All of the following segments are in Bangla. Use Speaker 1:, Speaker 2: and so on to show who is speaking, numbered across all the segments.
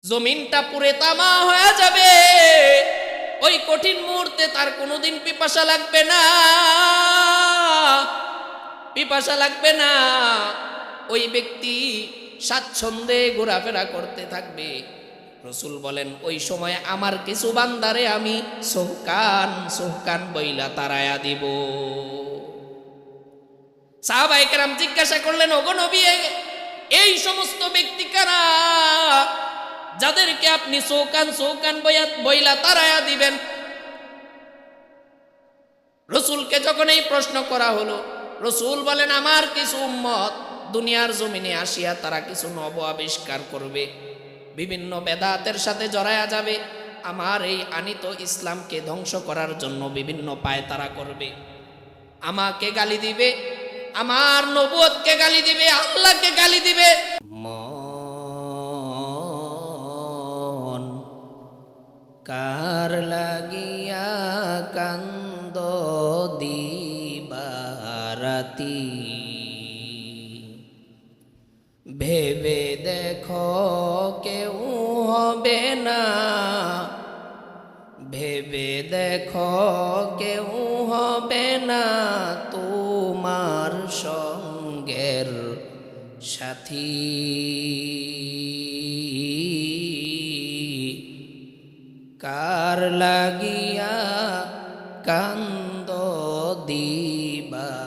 Speaker 1: জমিনটা পুরে তামা হয়ে যাবে। ওই কঠিন মুহূর্তে তার কোনোদিন পিপাসা লাগবে না, পিপাসা লাগবে না। ওই ব্যক্তি স্বাচ্ছন্দ্যে ঘোরাফেরা করতে থাকবে। রসুল বলেন ওই সময় আমার কিছু বান্দারে আমি সোহকান সোহকান বইলা তারায়া দিব। সাহাবায়ে কেরাম জিজ্ঞাসা করলেন, ওগো নবী, এই সমস্ত ব্যক্তি কারা যাদেরকে আপনি সোহকান সোহকান বইলা তারায়া দিবেন? রসুলকে যখন এই প্রশ্ন করা হলো, রসুল বলেন আমার কিছু উম্মত দুনিয়ার জমিনে আসিয়া তারা কিছু নব আবিষ্কার করবে, বিভিন্ন বেদাতের সাথে জড়ায়া যাবে, আমার এই আনিত ইসলামকে ধ্বংস করার জন্য বিভিন্ন পায়তারা করবে, আমাকে গালি দিবে, আমার নবুয়তকে গালি দিবে, আল্লাহকে গালি দিবে। মন কার লাগিয়া কান্দ দিবারাতি, ভেবে দেখো কেউ হবে না, ভেবে দেখো কেউ হবে না তোমার সঙ্গের সাথী। কার লাগিয়া কান্দ দিবারাতি,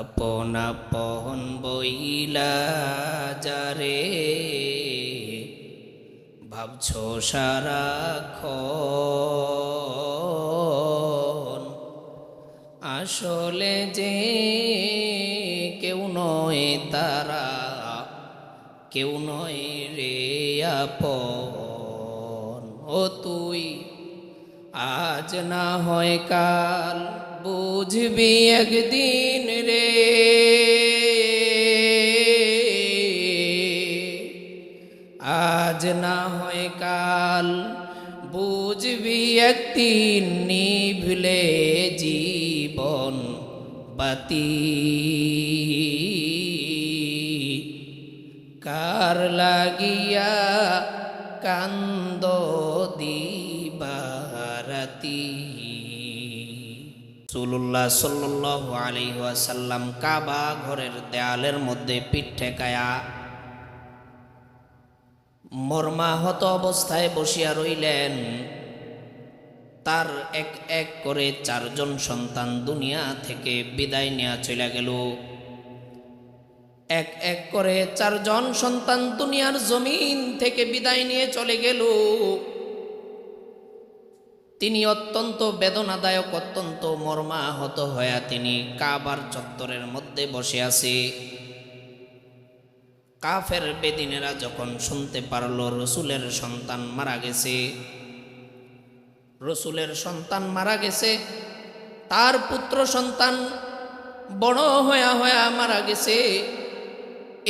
Speaker 1: আপন আপন বইলা যারে ভাবছো সারাক্ষণ, আসলে যে কেউ নয় তারা, কেউ নয় রে আপন। ও তুই আজ না হয় কাল বুঝবি একদিন রে, আজ না হয় কাল বুঝবি একদিন, নিভলে জীবন বাতি। কার লাগিয়া কান্দ দিবারাতি। রাসূলুল্লাহ সাল্লাল্লাহু আলাইহি ওয়াসাল্লাম কাবা ঘরের দেয়ালের মধ্যে পিঠ ঠেকায়া মর্মাহত অবস্থায় বসিয়া রইলেন। তার এক এক করে 4 জন সন্তান দুনিয়া থেকে বিদায় নেওয়া চলে গেল। এক এক করে 4 জন সন্তান দুনিয়ার জমিন থেকে বিদায় নিয়ে চলে গেল। তিনি অত্যন্ত বেদনাদায়ক, অত্যন্ত মর্মাহত হয়ে তিনি কাবার চত্বরের মধ্যে বসে আছে। কাফের বেদিনেরা যখন শুনতে পারলো রসুলের সন্তান মারা গেছে, রসুলের সন্তান মারা গেছে, তার পুত্র সন্তান বড় হয়া হয়া মারা গেছে,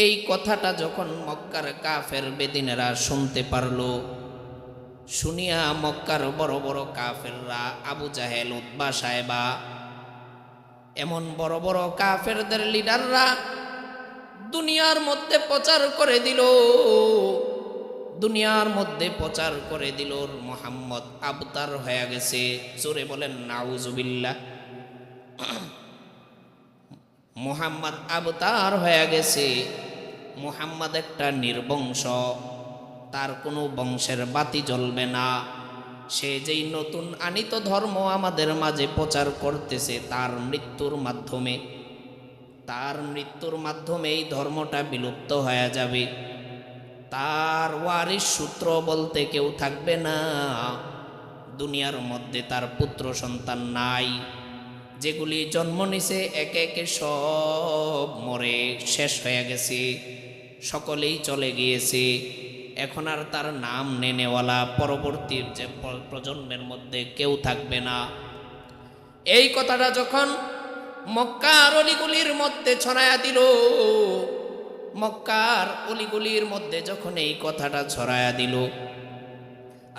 Speaker 1: এই কথাটা যখন মক্কার কাফের বেদিনেরা শুনতে পারলো, শুনিয়া মক্কার বড় বড় কাফেররা, আবু জাহেল, উতবা সাহেবা, এমন বড় বড় কাফেরদের লিডাররা দুনিয়ার মধ্যে প্রচার করে দিল, দুনিয়ার মধ্যে প্রচার করে দিল মুহাম্মদ আবতার হয়ে গেছে। জোরে বলেন নাউজুবিল্লাহ। মুহাম্মদ আবতার হয়ে গেছে। মুহাম্মদ একটা নির্বংশ, তার কোনো বংশের বাতি জ্বলবে না। সে যেই নতুন আনিত ধর্ম আমাদের মাঝে প্রচার করতেছে, তার মৃত্যুর মাধ্যমে, তার মৃত্যুর মাধ্যমে এই ধর্মটা বিলুপ্ত হয়ে যাবে। তার ওয়ারিস সূত্র বলতে কেউ থাকবে না। দুনিয়ার মধ্যে তার পুত্র সন্তান নাই। যেগুলি জন্ম নিছে একে একে সব মরে শেষ হয়ে গেছে, সকলেই চলে গিয়েছে। এখন আর তার নাম নেনেওয়ালা পরবর্তী যে প্রজন্মের মধ্যে কেউ থাকবে না। এই কথাটা যখন মক্কার অলিগুলির মধ্যে ছড়ায়া দিল, মক্কার অলিগুলির মধ্যে যখন এই কথাটা ছড়ায়া দিল,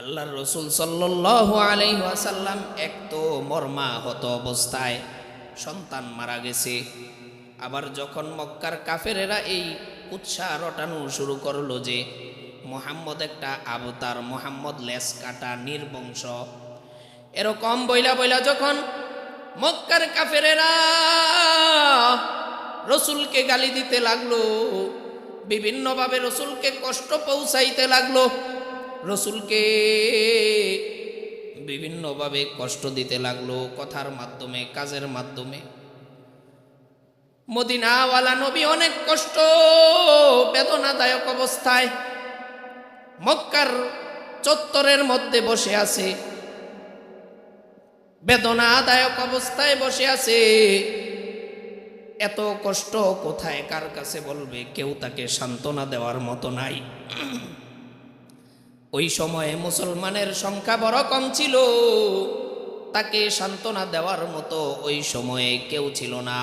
Speaker 1: আল্লাহর রাসূল সাল্লাল্লাহু আলাইহি ওয়াসাল্লাম এক তো মর্মাহত অবস্থায়, সন্তান মারা গেছে, আবার যখন মক্কার কাফেরেরা এই উৎসাহ রটানো শুরু করলো যে মুহাম্মদ একটা আবতার, মুহাম্মদ লেস কাটা নির্বংশ, এরকম বইলা বইলা যখন মক্কার কাফেরেরা রসুলকে গালি দিতে লাগলো, বিভিন্নভাবে রসুলকে কষ্ট পৌঁছাইতে লাগলো, রসুলকে বিভিন্নভাবে কষ্ট দিতে লাগলো, কথার মাধ্যমে, কাজের মাধ্যমে। মদিনাওয়ালা নবী অনেক কষ্ট, বেদনাদায়ক অবস্থায় মক্কার চত্বরের মধ্যে বসে আছে, বেদনাদায়ক অবস্থায় বসে আছে। এত কষ্ট কোথায় কার কাছে বলবে? কেউ তাকে সান্ত্বনা দেওয়ার মতো নাই। ওই সময়ে মুসলমানের সংখ্যা বড় কম ছিল, তাকে সান্ত্বনা দেওয়ার মতো ওই সময়ে কেউ ছিল না।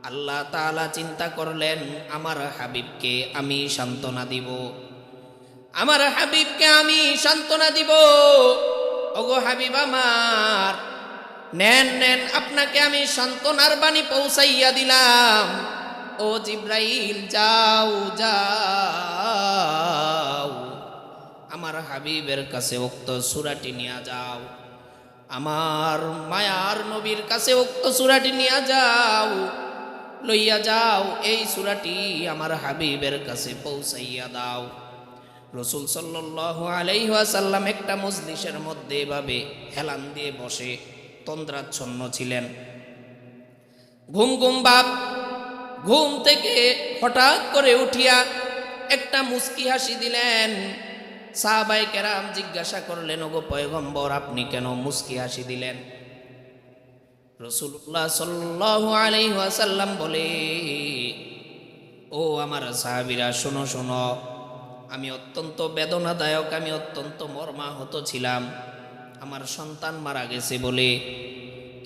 Speaker 1: আল্লাহ তাআলা চিন্তা করলেন, আমার হাবিবকে আমি সান্ত্বনা দিব, আমার হাবিবকে আমি সান্ত্বনা দিব। ওগো হাবিব আমার, নেন নেন, আপনাকে আমি সান্ত্বনার বাণী পৌঁছাইয়া দিলাম। ও জিব্রাইল, যাও যাও, আমার হাবিবের কাছে উক্ত সূরাটি নিয়ে যাও, আমার মায়ার নবীর কাছে উক্ত সূরাটি নিয়ে যাও, লইয়া যাও, এই সূরাটি আমার হাবিবের কাছে পৌঁছাইয়া দাও। রসুল সাল্লাল্লাহু আলাইহি ওয়াসাল্লাম একটা মজলিসের মধ্যে এভাবে হেলান দিয়ে বসে তন্দ্রাচ্ছন্ন ছিলেন। ঘুম ঘুম ভাব, ঘুম থেকে হঠাৎ করে উঠিয়া একটা মুস্কি হাসি দিলেন। সাহাবায়ে কেরাম জিজ্ঞাসা করলেন, ওগো পয়গম্বর, আপনি কেন মুস্কি হাসি দিলেন? রাসূলুল্লাহ সাল্লাল্লাহু আলাইহি ওয়াসাল্লাম বলে, ও আমার সাহাবীরা, শোনো শোনো, আমি অত্যন্ত বেদনাদায়ক, আমি অত্যন্ত মর্মাহত ছিলাম আমার সন্তান মারা গেছে বলে,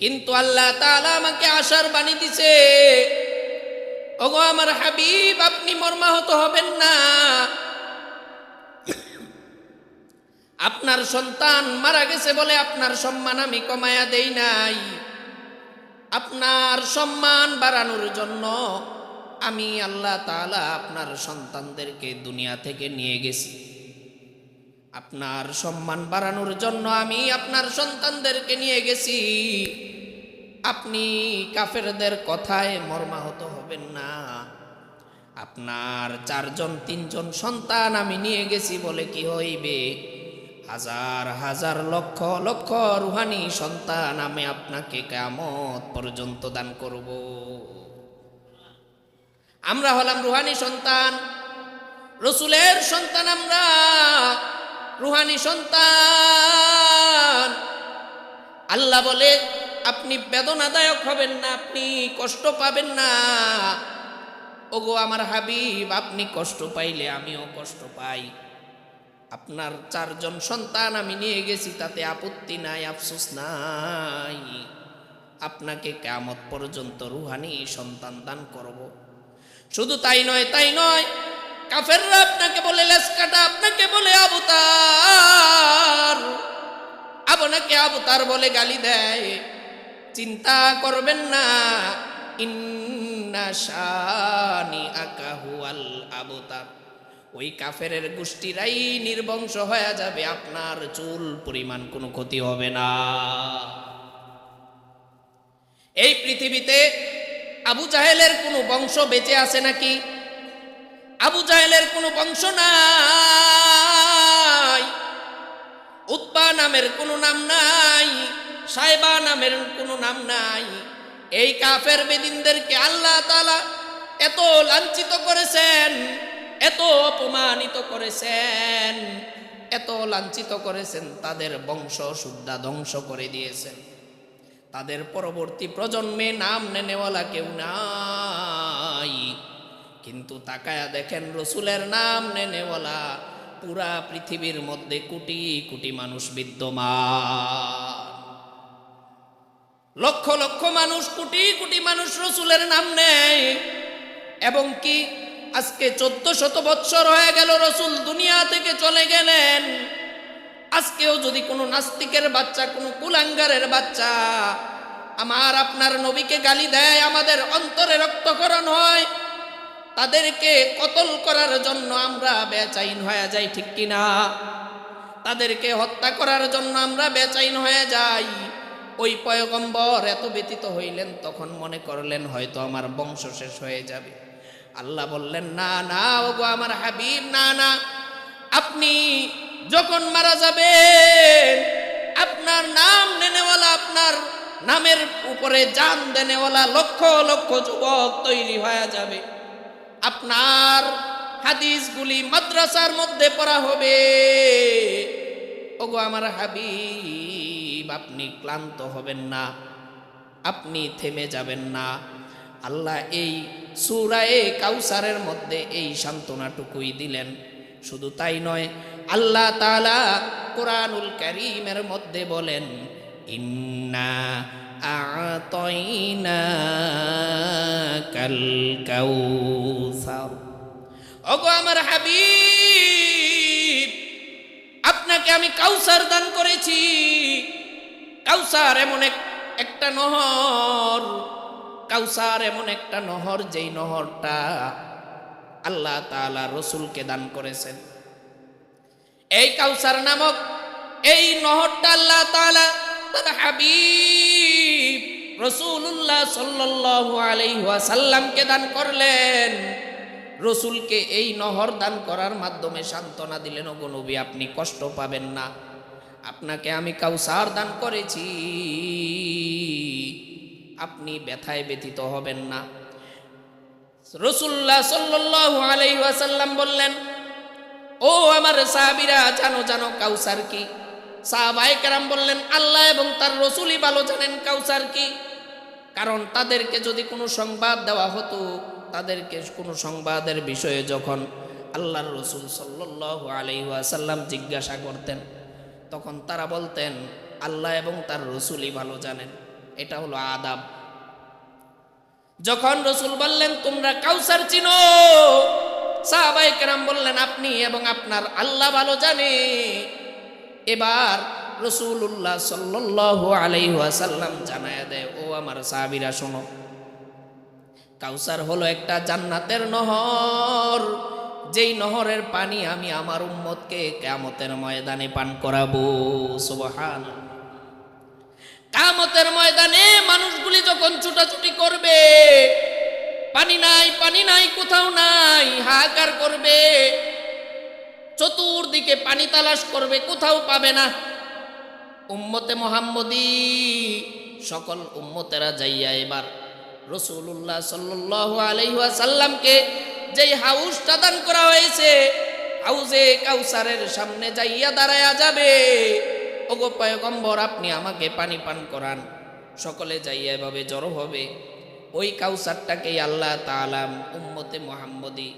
Speaker 1: কিন্তু আল্লাহ তাআলা আমাকে আশার বাণী দিছে। ওগো আমার হাবিব, আপনি মর্মাহত হবেন না। আপনার সন্তান মারা গেছে বলে আপনার সম্মান আমি কমায়া দেই নাই, আপনার সম্মান বাড়ানোর জন্য আমি আল্লাহ তাআলা আপনার সন্তানদেরকে দুনিয়া থেকে নিয়ে গেছি। আপনার সম্মান বাড়ানোর জন্য আমি আপনার সন্তানদেরকে নিয়ে গেছি। আপনি কাফেরদের কথায় মর্মাহত হবেন না। আপনার 4 জন 3 জন সন্তান আমি নিয়ে গেছি বলে কি হইবে? হাজার হাজার লক্ষ লক্ষ রুহানি সন্তান আমি আপনাকে কিয়ামত পর্যন্ত দান করব। আমরা হলাম রুহানি সন্তান, রসুলের সন্তান, আমরা রুহানি সন্তান। আল্লাহ বলে, আপনি বেদনাদায়ক হবেন না, আপনি কষ্ট পাবেন না। ওগো আমার হাবিব, আপনি কষ্ট পাইলে আমিও কষ্ট পাই। আপনার 4 জন সন্তান আমি নিয়ে গেছি, তাতে আপত্তি নাই, আফসোস নাই। আপনাকে কিয়ামত পর্যন্ত রুহানি সন্তান দান করব। শুধু তাই নয়, তাই নয়, কাফেররা আপনাকে বলে লেস কাটা, আপনাকে বলে আবতার, আপনাকে আবতার বলে গালি দেয়। চিন্তা করবেন না, ইন্না শানিআকা হুয়াল আবতার। ওই কাফেরের গোষ্ঠীরাই নির্বংশ হয়ে যাবে, আপনার চুল পরিমাণ কোনো ক্ষতি হবে না। এই পৃথিবীতে আবু জাহেলের কোনো বংশ বেঁচে আছে নাকি? আবু জাহেলের কোনো বংশ নাই। উতবা নামের কোনো নাম নাই, সাইবা নামের কোনো নাম নাই। এই কাফের বেদিনদেরকে আল্লাহ তাআলা এত লাঞ্ছিত করেছেন, এত অপমানিত করেছেন, এত লাঞ্ছিত করেছেন, তাদের বংশ শুদ্ধা ধ্বংস করে দিয়েছেন। তাদের পরবর্তী প্রজন্মে নাম নেনেওয়ালা কেউ নাই। কিন্তু তাকায়া দেখেন, রসুলের নাম নেনেওয়ালা পুরা পৃথিবীর মধ্যে কোটি কোটি মানুষ বিদ্যমান। লক্ষ লক্ষ মানুষ, কোটি কোটি মানুষ রসুলের নাম নেয়। এবং কি আজকে 1400 বৎসর হয়ে গেল রসুল দুনিয়া থেকে চলে গেলেন। আজকেও যদি কোনো নাস্তিকের বাচ্চা, কোনো কুলাঙ্গারের বাচ্চা আমার আপনার নবীকে গালি দেয়, আমাদের অন্তরে রক্তক্ষরণ হয়, তাদেরকে কতল করার জন্য আমরা বেচাইন হয়ে যাই, ঠিক কিনা? তাদেরকে হত্যা করার জন্য আমরা বেচাইন হয়ে যাই। ওই পয়গম্বর এত ব্যতীত হইলেন, তখন মনে করলেন হয়তো আমার বংশ শেষ হয়ে যাবে। আল্লাহ বললেন, না না ওগো আমার হাবিব, না না, আপনি যখন মারা যাবেন, আপনার নাম নেনেওয়ালা, আপনার নামের উপরে জান দেনেওয়ালা লক্ষ লক্ষ যুবক তৈরি হয়ে যাবে। আপনার হাদিসগুলি মাদ্রাসার মধ্যে পড়া হবে। ওগো আমার হাবিব, আপনি ক্লান্ত হবেন না, আপনি থেমে যাবেন না। আল্লাহ এই সূরায়ে কাউসারের মধ্যে এই সান্ত্বনাটুকুই দিলেন। শুধু তাই নয়, আল্লাহ তাআলা কোরআনুল কারীমের মধ্যে বলেন, ইন্না আ'তাইনাকাল কাউসার। ওগো আমার হাবিব, আপনাকে আমি কাউসার দান করেছি। কাউসার এমন একটা নহর, কাউসার এমন একটা নহর, যেই নহরটা আল্লাহ তাআলা রসুলকে দান করেছেন। এই কাউসার নামক এই নহরটা আল্লাহ তাআলা তার হাবিব রাসূলুল্লাহ সাল্লাল্লাহু আলাইহি ওয়াসাল্লামকে দান করলেন। রসুলকে এই নহর দান করার মাধ্যমে সান্ত্বনা দিলেন, ওগো নবী, আপনি কষ্ট পাবেন না, আপনাকে আমি কাউসার দান করেছি, আপনি ব্যথায় ব্যথিত হবেন না। রাসূলুল্লাহ সাল্লাল্লাহু আলাইহি ওয়াসাল্লাম বললেন, ও আমার সাহাবীরা, জানো জানো কাউসার কি? সাহাবায়ে কেরাম বললেন, আল্লাহ এবং তার রসুলই ভালো জানেন কাউসার কি। কারণ তাদেরকে যদি কোনো সংবাদ দেওয়া হতো, তাদেরকে কোনো সংবাদের বিষয়ে যখন আল্লাহর রসুল সাল্লাল্লাহু আলাইহি ওয়াসাল্লাম জিজ্ঞাসা করতেন, তখন তারা বলতেন আল্লাহ এবং তার রসুলই ভালো জানেন। এটা হলো আদাব। যখন রসুল বললেন তোমরা কাউসার চিনো, সাহাবায়ে কেরাম বললেন আপনি এবং আপনার আল্লাহ ভালো জানে। এবার রাসূলুল্লাহ সাল্লাল্লাহু আলাইহি ওয়াসাল্লাম জানায়া দেয়, ও আমার সাহাবীরা শোনো, কাউসার হলো একটা জান্নাতের নহর, যেই নহরের পানি আমি আমার উম্মতকে কিয়ামতের ময়দানে পান করাবো। সুবহানাল্লাহ। কিয়ামতের ময়দানে মানুষগুলি যখন ছুটাছুটি করবে, পানি নাই পানি নাই, কোথাও নাই, হাহাকার করবে, চতুর্দিকে পানি তালাশ করবে, কোথাও পাবে না। উম্মতে মুহাম্মদী সকল উম্মতেরা যাইয়া এবার রাসূলুল্লাহ সাল্লাল্লাহু আলাইহি ওয়াসাল্লামকে যেই হাউসটা দান করা হয়েছে, হাউজে কাউসারের সামনে যাইয়া দাঁড়ায়া যাবে, ওগো পয়গম্বর, আপনি আমাকে পানি পান করান। সকলে যাইয়া এভাবে জড়ো হবে। ওই কাউসারটাকেই আল্লাহ তাআলা উম্মতে মুহাম্মদী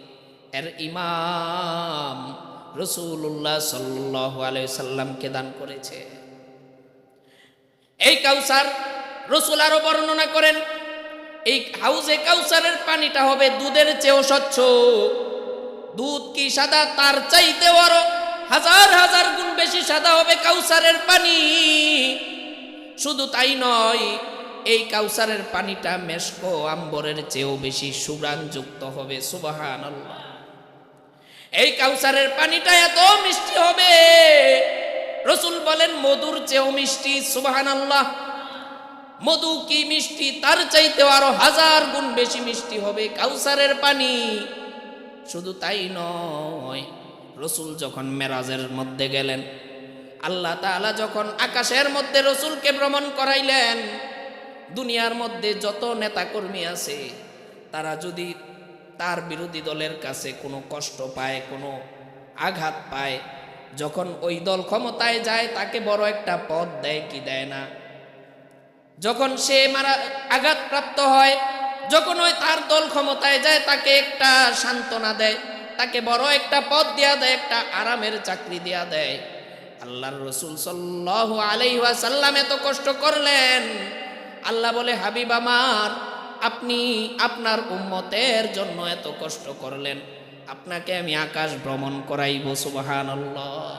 Speaker 1: এর ইমাম রাসূলুল্লাহ সাল্লাল্লাহু আলাইহি ওয়াসাল্লামকে দান করেছে। এই কাউসার রাসূল আরো বর্ণনা করেন, এই হাউজে কাউসারের পানিটা হবে দুধের চেয়েও স্বচ্ছ। দুধ কি সাদা, তার চাইতেও আরো হাজার হাজার গুণ বেশি সাদা হবে কাউসারের পানি। শুধু তাই নয়, এই কাউসারের পানিটা মেশক আম্বরের চেয়েও বেশি সুঘ্রাণযুক্ত হবে। সুবহানাল্লাহ। এই কাউসারের পানিটা এত মিষ্টি হবে, রাসূল বলেন মধুর চেয়েও মিষ্টি। সুবহানাল্লাহ। মধু কি মিষ্টি, তার চাইতেও আরো হাজার গুণ বেশি মিষ্টি হবে কাউসারের পানি। শুধু তাই নয়, রাসূল যখন মেরাজের মধ্যে গেলেন, আল্লাহ তাআলা যখন আকাশের মধ্যে রাসূলকে ভ্রমণ করাইলেন, দুনিয়ার মধ্যে যত নেতাকর্মী আছে তারা যদি তার বিরোধী দলের কাছে কোনো কষ্ট পায়, কোনো আঘাত পায়, যখন ওই দল ক্ষমতায় যায় তাকে বড় একটা পদ দেয় কি দেয় না? যখন সে আঘাতপ্রাপ্ত হয়, যখন ওই তার দল ক্ষমতায় যায় তাকে একটা সান্ত্বনা দেয়, তাকে বড় একটা পদ দেয়া দেয়, একটা আরামের চাকরি দেয়া দেয়। আল্লাহর রাসূল সাল্লাল্লাহু আলাইহি ওয়াসাল্লাম এত কষ্ট করলেন। আল্লাহ বলে, হাবিব আমার, আপনি আপনার উম্মতের জন্য এত কষ্ট করলেন, আপনাকে আমি আকাশ ভ্রমণ করাইব। সুবহানাল্লাহ।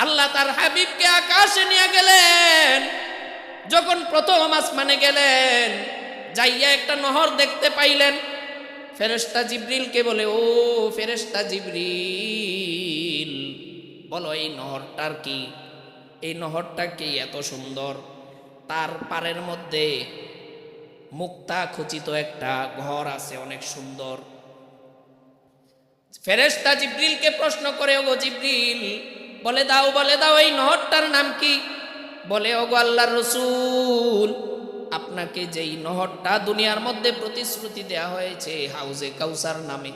Speaker 1: আল্লাহ তার হাবিবকে আকাশে নিয়ে গেলেন। যখন প্রথম আসমানে গেলেন, যাইয়া একটা নহর দেখতে পাইলেন। ফেরেশতা জিবরিলকে বলে, ও ফেরেশতা জিবরিল, বলো এই নহরটার কি? এই নহরটা কি এত সুন্দর? তার পাড়ের মধ্যে মুক্তা খচিত একটা ঘর আছে, অনেক সুন্দর। ফেরেশতা জিবরিলকে প্রশ্ন করে, ওগো জিবরিল, বলে দাও এই নহরটার নাম কি? বলে, ওগো আল্লাহর রাসূল, আপনাকে যেই নহরটা দুনিয়ার মধ্যে প্রতিশ্রুতি দেয়া হয়েছে হাউজে কাউসার নামে,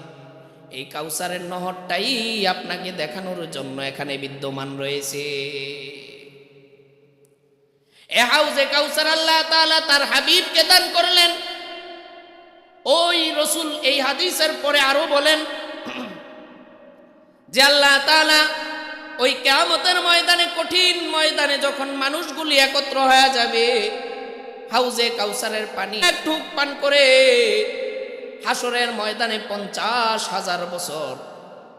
Speaker 1: এই কাউসারের নহরটাই আপনাকে দেখানোর জন্য এখানে বিদ্যমান রয়েছে। এ হাউজে কাউসার আল্লাহ তাআলা তার হাবিবকে দান করলেন। ওই রাসূল এই হাদিসের পরে আরো বলেন যে আল্লাহ তাআলা ওই কিয়ামতের ময়দানে, কঠিন ময়দানে যখন মানুষগুলি একত্র হয়ে যাবে, হাউজে কাউসারের পানি এক ঢুক পান করে হাসরের ময়দানে 50,000 বছর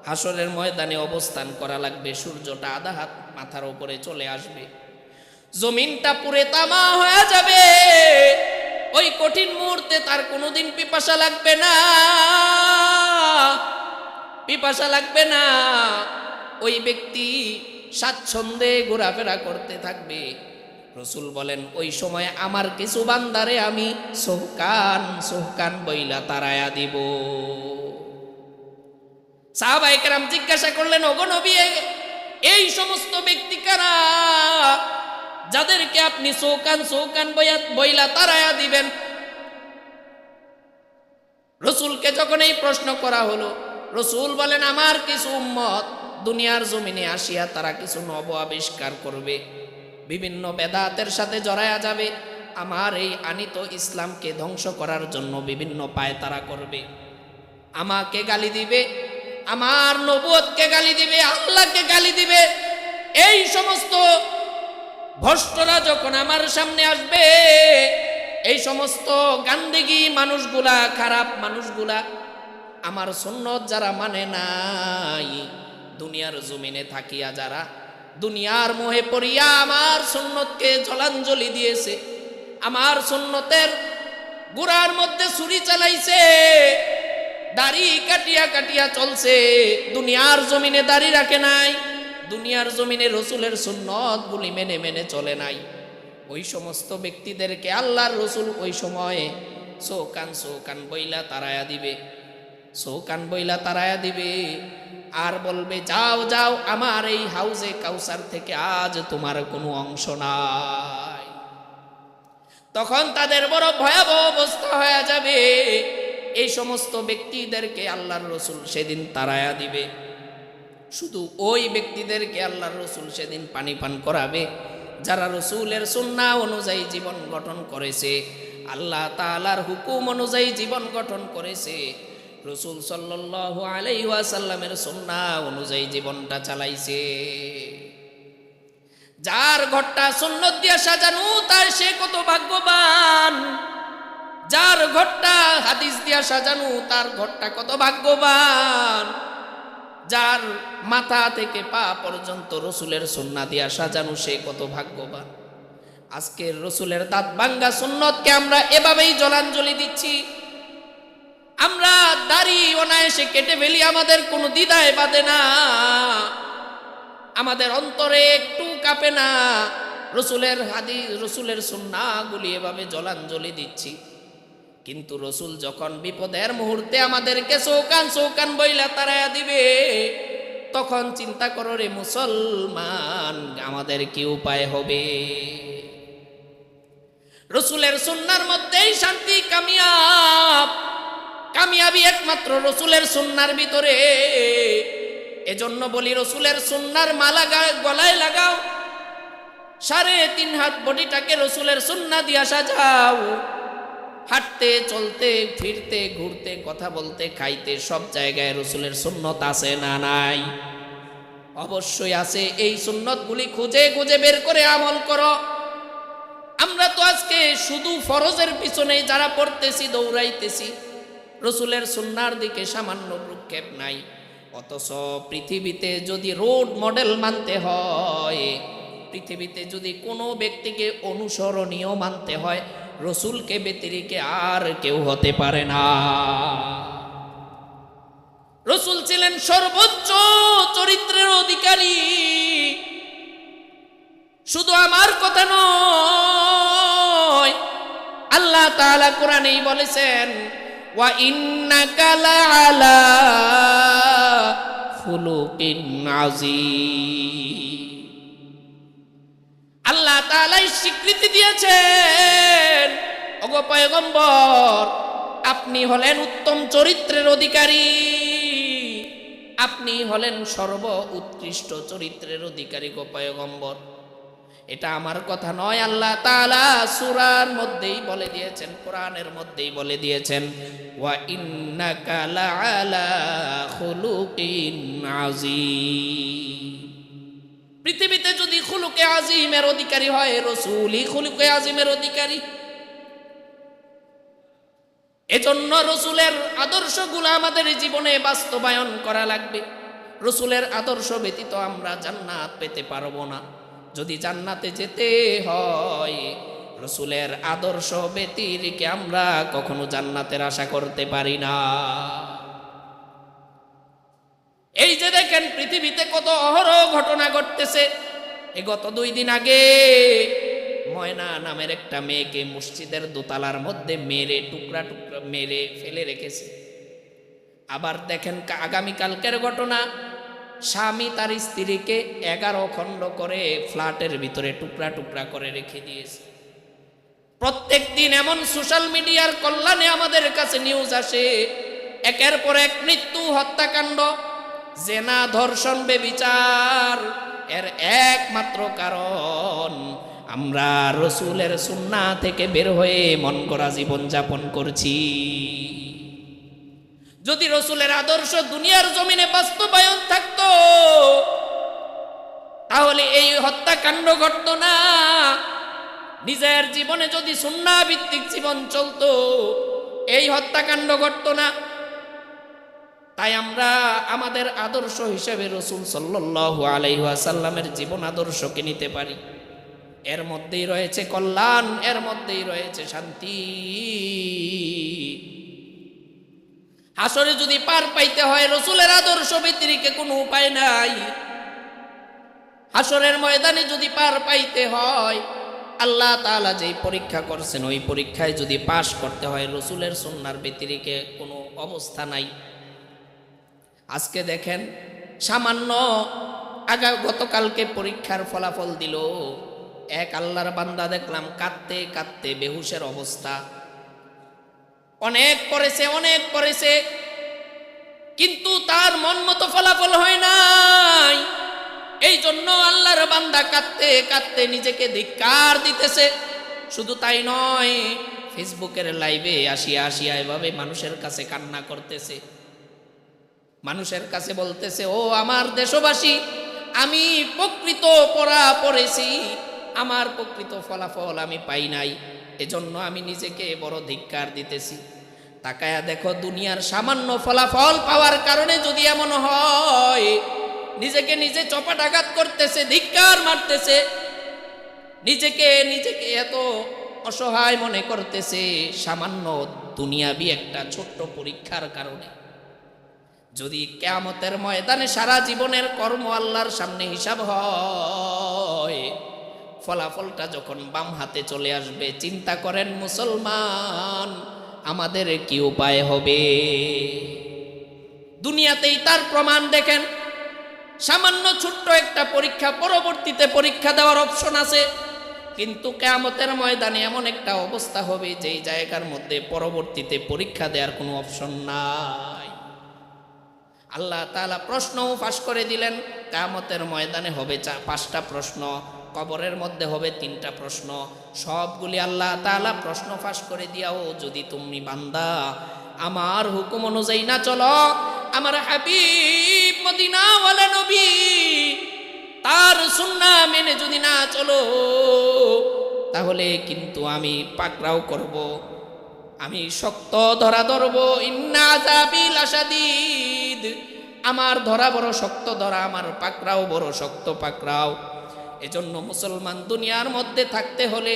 Speaker 1: হাসরের ময়দানে অবস্থান করা লাগবে। সূর্যটা আধা হাত মাথার উপরে চলে আসবে, জমিনটা পুরে তামা হয়ে যাবে। ওই কঠিন মুহূর্তে তার কোনোদিন পিপাসা লাগবে না, পিপাসা লাগবে না। ওই ব্যক্তি স্বাচ্ছন্দ্যে ঘোরাফেরা করতে থাকবে। রাসূল বলেন, ওই সময় আমার কিছু বান্দারে আমি সোহকান বইলা তারায়া দিব। সাহাবায়ে কেরাম জিজ্ঞাসা করলেন, ওগো নবী, এই সমস্ত ব্যক্তি কারা যাদেরকে আপনি সোহকান বইলা তারায়া দিবেন? রাসূলকে যখন এই প্রশ্ন করা হলো, রাসূল বলেন, আমার কিছু উম্মত দুনিয়ার জমিনে আসিয়া তারা কিছু নব আবিষ্কার করবে, বিভিন্ন বেদাতের সাথে জড়ায়া যাবে, আমার এই আনিত ইসলামকে ধ্বংস করার জন্য বিভিন্ন পায়তারা করবে, আমাকে গালি দিবে, আমার নবুয়তকে গালি দিবে, আল্লাহকে গালি দিবে। এই সমস্ত ভ্রষ্টরা যখন আমার সামনে আসবে, এই সমস্ত গান্দেগী মানুষগুলা, খারাপ মানুষগুলা, আমার সুন্নত যারা মানে নাই, দুনিয়ার জমিনে থাকিয়া যারা দুনিয়ার মোহে পড়িয়া আমার সুন্নতকে জলাঞ্জলি দিয়েছে, আমার সুন্নতের গুড়ার মধ্যে ছুরি চালাইছে, দাড়ি কাটিয়া কাটিয়া চলছে, দুনিয়ার জমিনে দাড়ি রাখে নাই, দুনিয়ার জমিনে রাসূলের সুন্নত গুলি মেনে মেনে চলে নাই, ওই সমস্ত ব্যক্তিদেরকে আল্লাহর রাসূল ওই সময়ে সোকান বইলা তারায়া দিবে, সোকান বইলা তারায়া দিবে। আর বলবে, যাও যাও, আমার এই হাউজে কাউসার থেকে আজ তোমার কোনো অংশ নাই। তখন তাদের বড় ভয়াবহ অবস্থা হয়ে যাবে। এই সমস্ত ব্যক্তিদেরকে আল্লাহর রাসূল সেদিন তারায়া দিবে। শুধু ওই ব্যক্তিদেরকে আল্লাহর রাসূল সেদিন পানি পান করাবে যারা রাসূলের সুন্নাহ অনুযায়ী জীবন গঠন করেছে, আল্লাহ তাআলার হুকুম অনুযায়ী জীবন গঠন করেছে, রাসূল সাল্লাল্লাহু আলাইহি ওয়াসাল্লামের সুন্নাহ অনুযায়ী জীবনটা চালাইছে। যার ঘরটা সুন্নত দিয়ে সাজানো, তার সে কত ভাগ্যবান। যার ঘরটা হাদিস দিয়া সাজানো, তার ঘরটা কত ভাগ্যবান। যার মাথা থেকে পা পর্যন্ত রাসূলের সুন্নাহ দিয়া সাজানো, সে কত ভাগ্যবান। আজকে রাসূলের দাঁত ভাঙ্গা সুন্নতকে আমরা এভাবেই জলাঞ্জলি দিচ্ছি। আমরা দাড়ি অনায়াসে কেটে ফেলি, আমাদের কোনো দ্বিধায় বাঁধে না, আমাদের অন্তরে একটু কাঁপে না। রাসূলের হাদিস, রাসূলের সুন্নাহগুলি এভাবে জলাঞ্জলি দিচ্ছি। কিন্তু রাসূল যখন বিপদের মুহূর্তে আমাদেরকে সোকান বইলা তারায়া দিবে, তখন চিন্তা করো রে মুসলমান, আমাদের কি উপায় হবে? রাসূলের সুন্নাহর মধ্যেই শান্তি, কামিয়াবি একমাত্র রাসূলের সুন্নাহর ভিতরে। এজন্য বলি, রাসূলের সুন্নাহর মালা গলায় লাগাও, 3.5 হাত বডিটাকে রাসূলের সুন্নাহ দিয়া সাজাও। হাঁটতে, চলতে, ফিরতে, ঘুরতে, কথা বলতে, খাইতে, সব জায়গায় রাসূলের সুন্নত আছে না নাই? অবশ্যই আছে। এই সুন্নতগুলি খুঁজে খুঁজে বের করে আমল করো। আমরা তো আজকে শুধু ফরজের পিছনে যারা পড়তেছি, দৌড়াইতেছি, রাসূলের সুন্নাহর দিকে সামান্য ভ্রুক্ষেপ নাই। অথচ পৃথিবীতে যদি রোড মডেল মানতে হয়, পৃথিবীতে যদি কোনো ব্যক্তিকে অনুসরণীয় মানতে হয়, রসুলকে ব্যতিরেকে আর কেউ হতে পারে না। রসুল ছিলেন সর্বোচ্চ চরিত্রের অধিকারী। শুধু আমার কথা নয়, আল্লাহ তাআলা কোরআনেই বলেছেন, ওয়া ইন্নাকা লাআলা খুলুকিন আযীম। আল্লাহ তাআলাই স্বীকৃতি দিয়েছেন, ওগো পয়গম্বর, আপনি হলেন উত্তম চরিত্রের অধিকারী, আপনি হলেন সর্ব উৎকৃষ্ট চরিত্রের অধিকারী গো পয়গম্বর। এটা আমার কথা নয়, আল্লাহ তাআলা সূরার মধ্যেই বলে দিয়েছেন, কোরআনের মধ্যেই বলে দিয়েছেন, ওয়া ইন্নাকা লাআলা খুলুকিন আযীম। পৃথিবীতে যদি খুলুকে আযীমের অধিকারী হয়, রাসূলই খুলুকে আযীমের অধিকারী। এজন্য রসুলের আদর্শগুলো আমাদের জীবনে বাস্তবায়ন করা লাগবে। রসুলের আদর্শ ব্যতীত আমরা জান্নাত পেতে পারবো না। যদি জান্নাতে যেতে হয়, রসুলের আদর্শ ব্যতিরেকে আমরা কখনো জান্নাতের আশা করতে পারি না। এই যে দেখেন পৃথিবীতে কত অহরহ ঘটনা ঘটতেছে। গত 2 দিন আগে ময়না নামের একটা মেয়েকে মসজিদের দোতলার মধ্যে মেরে টুকরা টুকরা মেরে ফেলে রেখেছে। আবার দেখেন আগামীকালকের ঘটনা, স্বামী তার স্ত্রীকে 11 খণ্ড করে ফ্ল্যাটের ভিতরে টুকরা টুকরা করে রেখে দিয়েছে। প্রত্যেক দিন এমন সোশ্যাল মিডিয়ার কল্যাণে আমাদের কাছে নিউজ আসে, একের পর এক মৃত্যু, হত্যাকাণ্ড, জেনা, ধর্ষণ, ব্যভিচার। এর একমাত্র কারণ আমরা রসুলের সুন্নাহ থেকে বের হয়ে মন গড়া জীবন যাপন করছি। যদি রসুলের আদর্শ দুনিয়ার জমিনে বাস্তবায়ন থাকতো, তাহলে এই হত্যাকাণ্ড ঘটতো না। নিজের জীবনে যদি সুন্নাহ ভিত্তিক জীবন চলতো, এই হত্যাকাণ্ড ঘটতো না। তাই আমরা আমাদের আদর্শ হিসেবে রসুল সাল্লাল্লাহু আলাইহি ওয়াসাল্লামের জীবন আদর্শকে নিতে পারি। এর মধ্যেই রয়েছে কল্যাণ, এর মধ্যেই রয়েছে শান্তি। হাসরে যদি পার পাইতে হয়, রসুলের আদর্শ ব্যতিরেকে কোনো উপায় নাই। হাসরের ময়দানে যদি পার পাইতে হয়, আল্লাহ তাআলা যেই পরীক্ষা করছেন, ওই পরীক্ষায় যদি পাশ করতে হয়, রসুলের সুন্নাহর ব্যতিরেকে কোনো অবস্থা নাই। আজকে দেখেন, সামান্য গতকালকে পরীক্ষার ফলাফল দিল, এক আল্লাহর বান্দা দেখলাম কাঁদতে কাঁদতে বেহুশের অবস্থা। অনেক পড়েছে, কিন্তু তার মন মতো ফলাফল হয় নাই। এই জন্য আল্লাহর বান্দা কাঁদতে কাঁদতে নিজেকে ধিক্কার দিতেছে। শুধু তাই নয়, ফেসবুকের লাইভে আসিয়া এভাবে মানুষের কাছে কান্না করতেছে। মানুষের কাছে বলতেছে, ও আমার দেশবাসী, আমি প্রকৃত পড়া পড়েছি, আমার প্রকৃত ফলাফল আমি পাই নাই, এজন্য আমি নিজেকে বড় ধিক্কার দিতেছি। তাকায়া দেখো, দুনিয়ার সামান্য ফলাফল পাওয়ার কারণে যদি এমন হয়, নিজেকে নিজে চপাটাঘাত করতেছে, ধিক্কার মারতেছে, নিজেকে এত অসহায় মনে করতেছে সামান্য দুনিয়াবি একটা ছোট্ট পরীক্ষার কারণে। যদি কিয়ামতের ময়দানে সারা জীবনের কর্ম আল্লাহর সামনে হিসাব হয়, ফলাফলটা যখন বাম হাতে চলে আসবে, চিন্তা করেন মুসলমান, আমাদের কি উপায় হবে? দুনিয়াতেই তার প্রমাণ দেখেন। সামান্য ছোট্ট একটা পরীক্ষা, পরবর্তীতে পরীক্ষা দেওয়ার অপশন আছে, কিন্তু কিয়ামতের ময়দানে এমন একটা অবস্থা হবে যেই জায়গার মধ্যে পরবর্তীতে পরীক্ষা দেওয়ার কোনো অপশন নাই। আল্লাহ তাআলা প্রশ্নও ফাঁস করে দিলেন। কিয়ামতের ময়দানে হবে 5টা প্রশ্ন, কবরের মধ্যে হবে 3টা প্রশ্ন। সবগুলি আল্লাহ তাআলা প্রশ্ন ফাঁস করে দিয়াও যদি তুমি বান্দা আমার হুকুম অনুযায়ী না চলো, আমার হাবিব মদিনাওয়ালা নবী তার সুন্নাহ মেনে যদি না চলো, তাহলে কিন্তু আমি পাকড়াও করব, আমি শক্ত ধরা ধরব। ইন্না আযাবি লাশাদীদ, আমার ধরা বড় শক্ত ধরা, আমার পাকড়াও বড় শক্ত পাকড়াও। এজন্য মুসলমান দুনিয়ার মধ্যে থাকতে হলে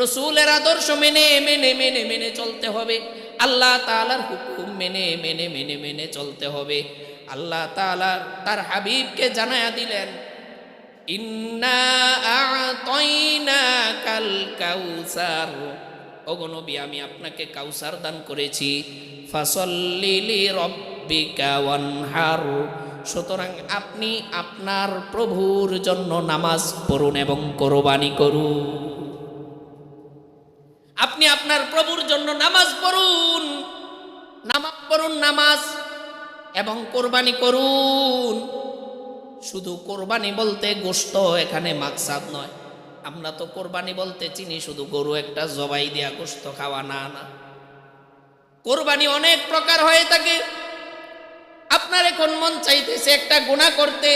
Speaker 1: রসুলের আদর্শ মেনে মেনে মেনে মেনে চলতে হবে, আল্লাহ তাআলার হুকুম মেনে মেনে মেনে মেনে চলতে হবে। আল্লাহ তাআলা তার হাবিবকে জানায়া দিলেন, ইন্না আ'তাইনাকাল কাউসার, ওগো নবী আমি আপনাকে কাউসার দান করেছি, ফাসাল্লি লিরাব্বিকা ওয়ানহার, সুতরাং আপনি আপনার প্রভুর জন্য নামাজ পড়ুন এবং কোরবানি করুন। আপনি আপনার প্রভুর জন্য নামাজ পড়ুন, নামাজ এবং কোরবানি করুন। শুধু কোরবানি বলতে গোশত এখানে মাকসাদ নয়। আমরা তো কোরবানি বলতে চিনি শুধু গরু একটা জবাই দেয়া গোশত খাওয়া, না না, কোরবানি অনেক প্রকার হয়ে থাকে। আপনার এখন মন চাইতেছে একটা গুনাহ করতে,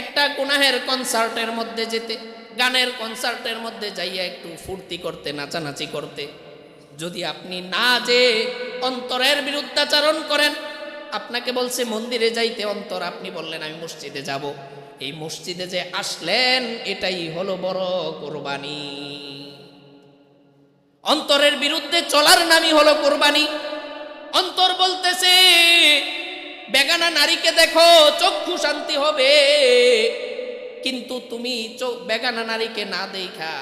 Speaker 1: একটা গুনাহের কনসার্টের মধ্যে যেতে, গানের কনসার্টের মধ্যে যাইয়া একটু ফুর্তি করতে, নাচানাচি করতে। যদি আপনি না যে অন্তরের বিরুদ্ধাচরণ করেন, আপনাকে বলছে মন্দিরে যাইতে অন্তর, আপনি বললেন আমি মসজিদে যাব, এই মসজিদে যে আসলেন এটাই হলো বড় কোরবানি। অন্তরের বিরুদ্ধে চলার নামই হলো কোরবানি। অন্তর বলতেছে বেগানা নারীকে দেখো চক্ষু শান্তি হবে, কিন্তু তুমি বেগানা নারীকে না দেখা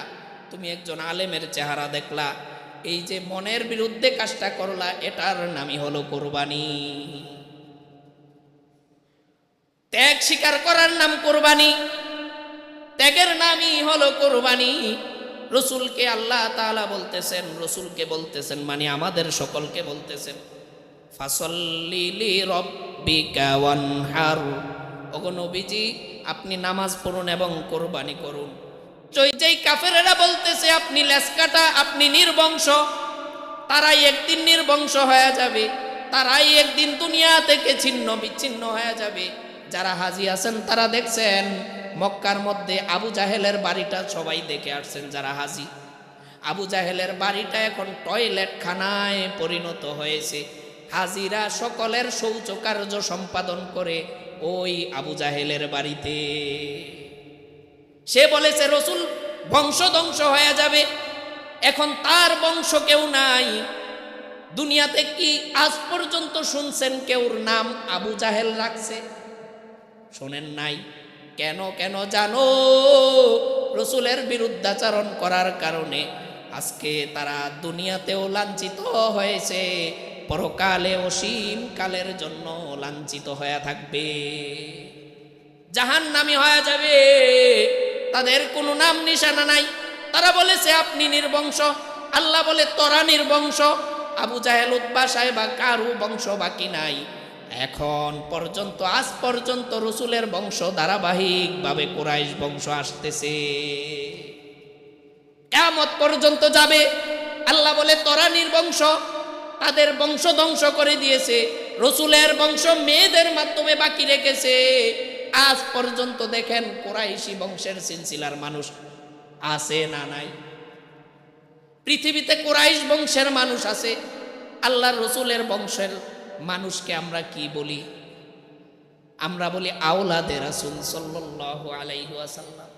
Speaker 1: তুমি একজন আলেমের চেহারা দেখলা, এই যে মনের বিরুদ্ধে কাজটা করলা, এটার নামই হলো কোরবানি। ত্যাগ স্বীকার করার নাম কোরবানি, ত্যাগের নামই হলো কোরবানি। রসুলকে আল্লাহ তাআলা বলতেছেন, রসুলকে বলতেছেন মানে আমাদের সকলকে বলতেছেন, ফাসাল্লি লিরাব্বিকা ওয়ানহার, ওগো নবীজি আপনি নামাজ পড়ুন এবং কোরবানি করুন। যেই কাফেরেরা বলতেছে আপনি লেসকাটা, আপনি নির্বংশ, তারাই একদিন নির্বংশ হয়ে যাবে, তারাই একদিন দুনিয়া থেকে ছিন্ন বিচ্ছিন্ন হয়ে যাবে। যারা হাজি আছেন তারা দেখছেন মক্কার মধ্যে আবু জাহেলের বাড়িটা সবাই দেখে আসছেন। যারা হাজি, আবু জাহেলের বাড়িটা এখন টয়লেট খানায় পরিণত হয়েছে। হাজিরা সকলের শৌচকার্য সম্পাদন করে ওই আবু জাহেলের বাড়িতে। সে বলেছে রসুল বংশ ধ্বংস হয়ে যাবে, এখন তার বংশ কেউ নাই দুনিয়াতে। কি আজ পর্যন্ত শুনছেন কেউর নাম আবু জাহেল রাখছে? শোনেন নাই। কেন কেন জানো? রসুলের বিরুদ্ধাচরণ করার কারণে আজকে তারা দুনিয়াতেও লাঞ্ছিত হয়েছে, পরকালে অসীম কালের জন্য লাঞ্ছিত হয়ে থাকবে, জাহান্নামী হয়ে যাবে। তাদের কোনো নাম নিশানা নাই। তারা বলেছে আপনি নির্বংশ, আল্লাহ বলে তোরা নির্বংশ। আবু জাহেল, উতবা, সাইবা কারু বংশ বাকি নাই এখন পর্যন্ত। আজ পর্যন্ত রসুলের বংশ ধারাবাহিকভাবে কুরাইশ বংশ আসতেছে, কিয়ামত পর্যন্ত যাবে। আল্লাহ বলে তোরা নির্বংশ, তাদের বংশ ধ্বংস করে দিয়েছে। রসুলের বংশ মেয়েদের মাধ্যমে বাকি রেখেছে। আজ পর্যন্ত দেখেন কুরাইশি বংশের সিলসিলার মানুষ আছে না নাই? পৃথিবীতে কুরাইশ বংশের মানুষ আছে। আল্লাহর রসুলের বংশের মানুষকে আমরা কি বলি? আমরা বলি আওলাদে রাসূল সাল্লাল্লাহু আলাইহি ওয়াসাল্লাম।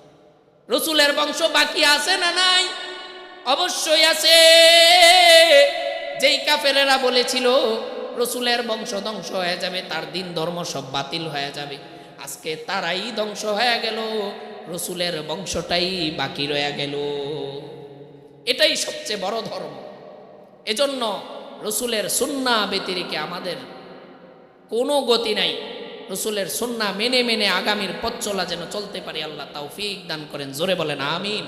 Speaker 1: রসুলের বংশ বাকি আছে না নাই? অবশ্যই আছে। যেই কাফেরেরা বলেছিল রসুলের বংশ ধ্বংস হয়ে যাবে, তার দিন ধর্ম সব বাতিল হয়ে যাবে, আজকে তারাই ধ্বংস হয়ে গেল, রসুলের বংশটাই বাকি রয়ে গেল। এটাই সবচেয়ে বড় ধর্ম। এজন্য রসুলের সুন্নাহ ব্যতিরেকে আমাদের কোনো গতি নাই। রসুলের সুন্নাহ মেনে মেনে আগামীর পথ চলা যেন চলতে পারি, আল্লাহ তৌফিক দান করেন। জোরে বলেন আমিন।